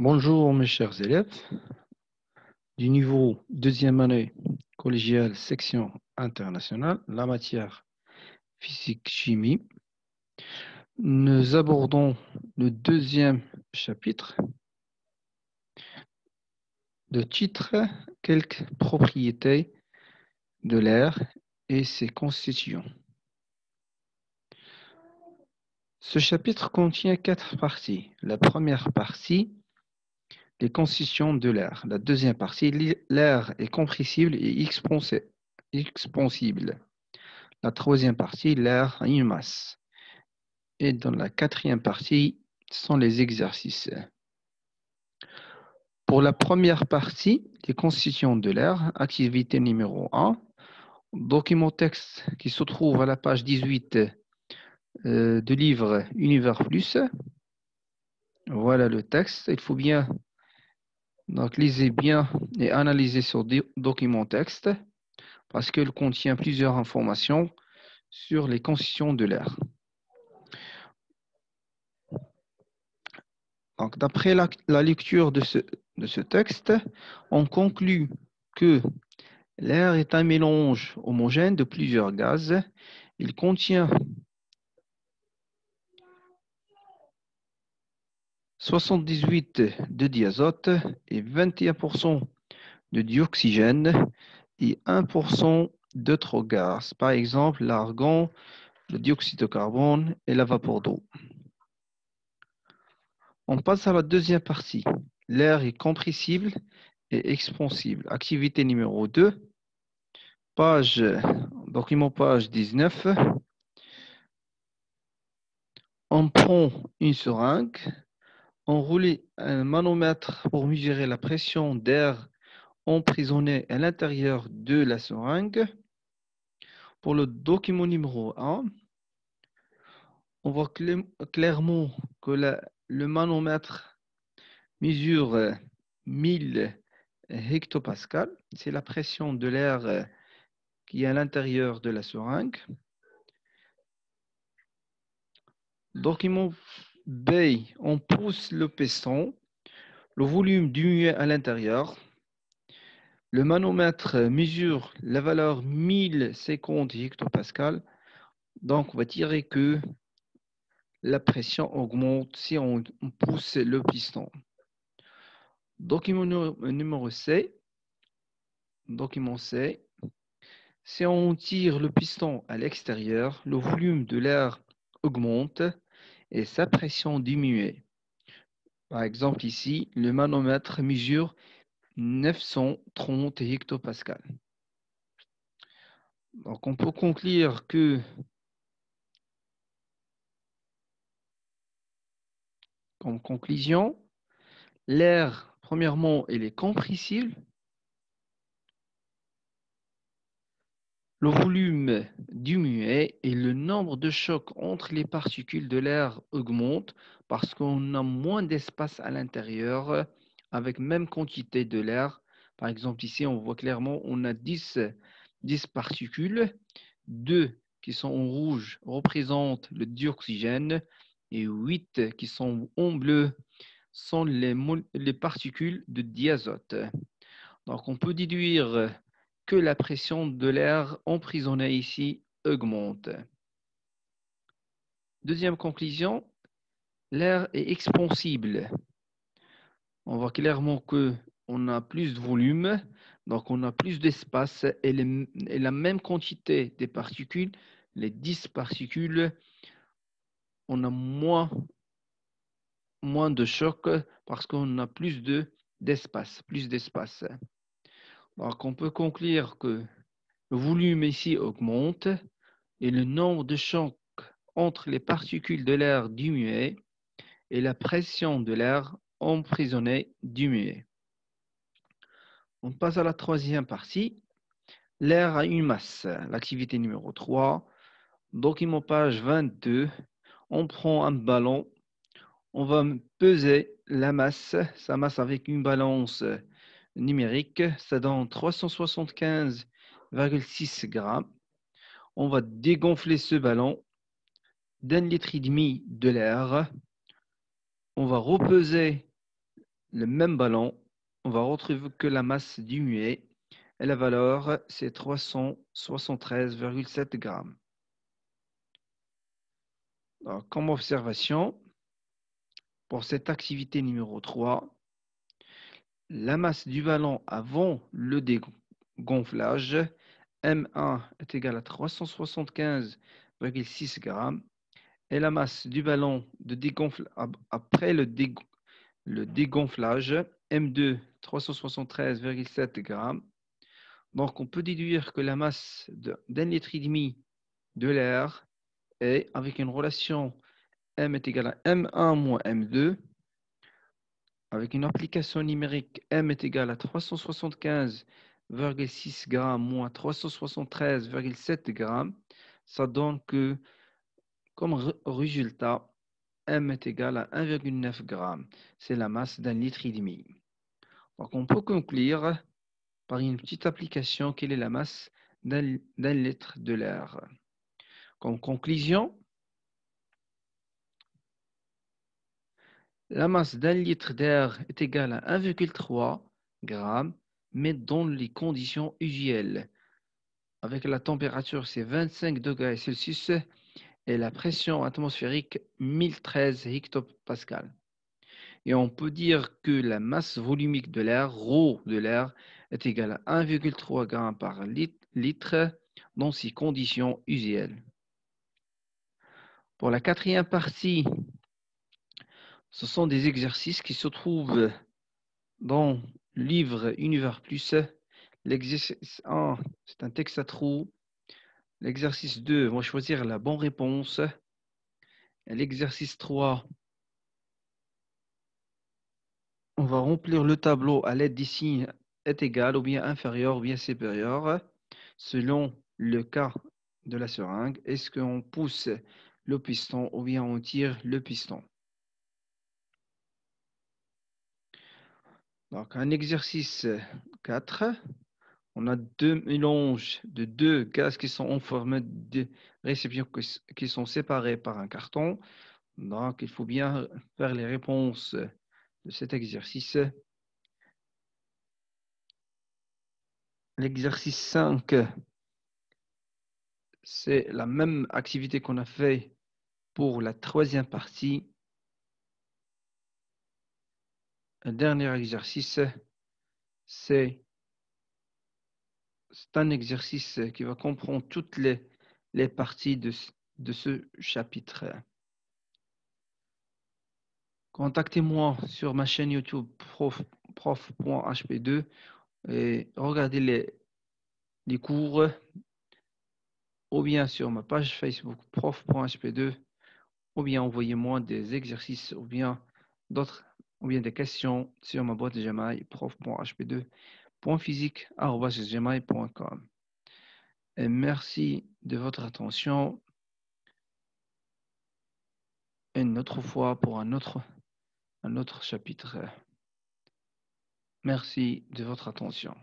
Bonjour mes chers élèves du niveau deuxième année collégiale section internationale, la matière physique-chimie. Nous abordons le deuxième chapitre, le titre « Quelques propriétés de l'air et ses constituants ». Ce chapitre contient 4 parties. La première partie, les constituants de l'air. La deuxième partie, l'air est compressible et expansible. La troisième partie, l'air a une masse. Et dans la quatrième partie, sont les exercices. Pour la première partie, les constituants de l'air, activité numéro 1, document texte qui se trouve à la page 18 de livre Univers Plus. Voilà le texte. Il faut bien, donc lisez bien et analysez ce document texte parce qu'il contient plusieurs informations sur les constituants de l'air. Donc, d'après la lecture de ce texte, on conclut que l'air est un mélange homogène de plusieurs gaz. Il contient 78 de diazote et 21% de dioxygène et 1% d'autres gaz, par exemple l'argon, le dioxyde de carbone et la vapeur d'eau. On passe à la deuxième partie. L'air est compressible et expansible. Activité numéro 2, document page 19. On prend une seringue, on roule un manomètre pour mesurer la pression d'air emprisonné à l'intérieur de la seringue. Pour le document numéro 1, on voit clairement que le manomètre mesure 1000 hectopascales. C'est la pression de l'air qui est à l'intérieur de la seringue. Document B, on pousse le piston, le volume diminue à l'intérieur. Le manomètre mesure la valeur 1050 hectopascales. Donc, on va dire que la pression augmente si on pousse le piston. Document numéro C. Document C. Si on tire le piston à l'extérieur, le volume de l'air augmente et sa pression diminue. Par exemple, ici, le manomètre mesure 930 hectopascales. Donc, on peut conclure que en conclusion, l'air, premièrement, il est compressible. Le volume diminue et le nombre de chocs entre les particules de l'air augmente parce qu'on a moins d'espace à l'intérieur avec même quantité de l'air. Par exemple, ici, on voit clairement on a 10 particules. 2 qui sont en rouge représentent le dioxygène et 8 qui sont en bleu sont les particules de diazote. Donc, on peut déduire que la pression de l'air emprisonné ici augmente. Deuxième conclusion, l'air est expansible. On voit clairement qu'on a plus de volume, donc on a plus d'espace et la même quantité de particules, les 10 particules, on a moins de choc parce qu'on a d'espace. Donc on peut conclure que le volume ici augmente et le nombre de chocs entre les particules de l'air diminue et la pression de l'air emprisonné diminue. On passe à la troisième partie. L'air a une masse. L'activité numéro 3. Document page 22. On prend un ballon. On va peser sa masse avec une balance numérique. Ça donne 375,6 grammes. On va dégonfler ce ballon d'1,5 litre de l'air. On va repeser le même ballon, on va retrouver que la masse diminuée et la valeur, c'est 373,7 grammes. Alors, comme observation, pour cette activité numéro 3, la masse du ballon avant le dégonflage, M1 est égal à 375,6 grammes et la masse du ballon après le dégonflage, M2, 373,7 grammes. Donc, on peut déduire que la masse d'un litre et demi de l'air est avec une relation M est égal à M1 moins M2, avec une application numérique M est égal à 375,6 grammes moins 373,7 grammes. Ça donne que, comme résultat, M est égal à 1,9 grammes. C'est la masse d'un litre et demi. Donc, on peut conclure par une petite application quelle est la masse d'un litre de l'air. Comme conclusion, la masse d'un litre d'air est égale à 1,3 g, mais dans les conditions usuelles. Avec la température, c'est 25 degrés Celsius et la pression atmosphérique, 1013 hectopascales. Et on peut dire que la masse volumique de l'air, ρ de l'air, est égale à 1,3 g par litre dans ces conditions usuelles. Pour la quatrième partie, ce sont des exercices qui se trouvent dans le livre Univers Plus. L'exercice 1, c'est un texte à trous. L'exercice 2, on va choisir la bonne réponse. L'exercice 3, on va remplir le tableau à l'aide des signes est égal ou bien inférieur ou bien supérieur selon le cas de la seringue. Est-ce qu'on pousse le piston ou bien on tire le piston? Donc, un exercice 4, on a deux mélanges de deux gaz qui sont en forme de récipients qui sont séparés par un carton. Donc, il faut bien faire les réponses de cet exercice. L'exercice 5, c'est la même activité qu'on a fait pour la troisième partie. Un dernier exercice, c'est un exercice qui va comprendre toutes les parties de ce chapitre. Contactez-moi sur ma chaîne YouTube prof.hp2 et regardez les cours ou bien sur ma page Facebook prof.hp2 ou bien envoyez-moi des exercices ou bien d'autres ou bien des questions sur ma boîte Gmail prof.hp2.physique@gmail.com. Et merci de votre attention. Une autre fois pour un autre chapitre. Merci de votre attention.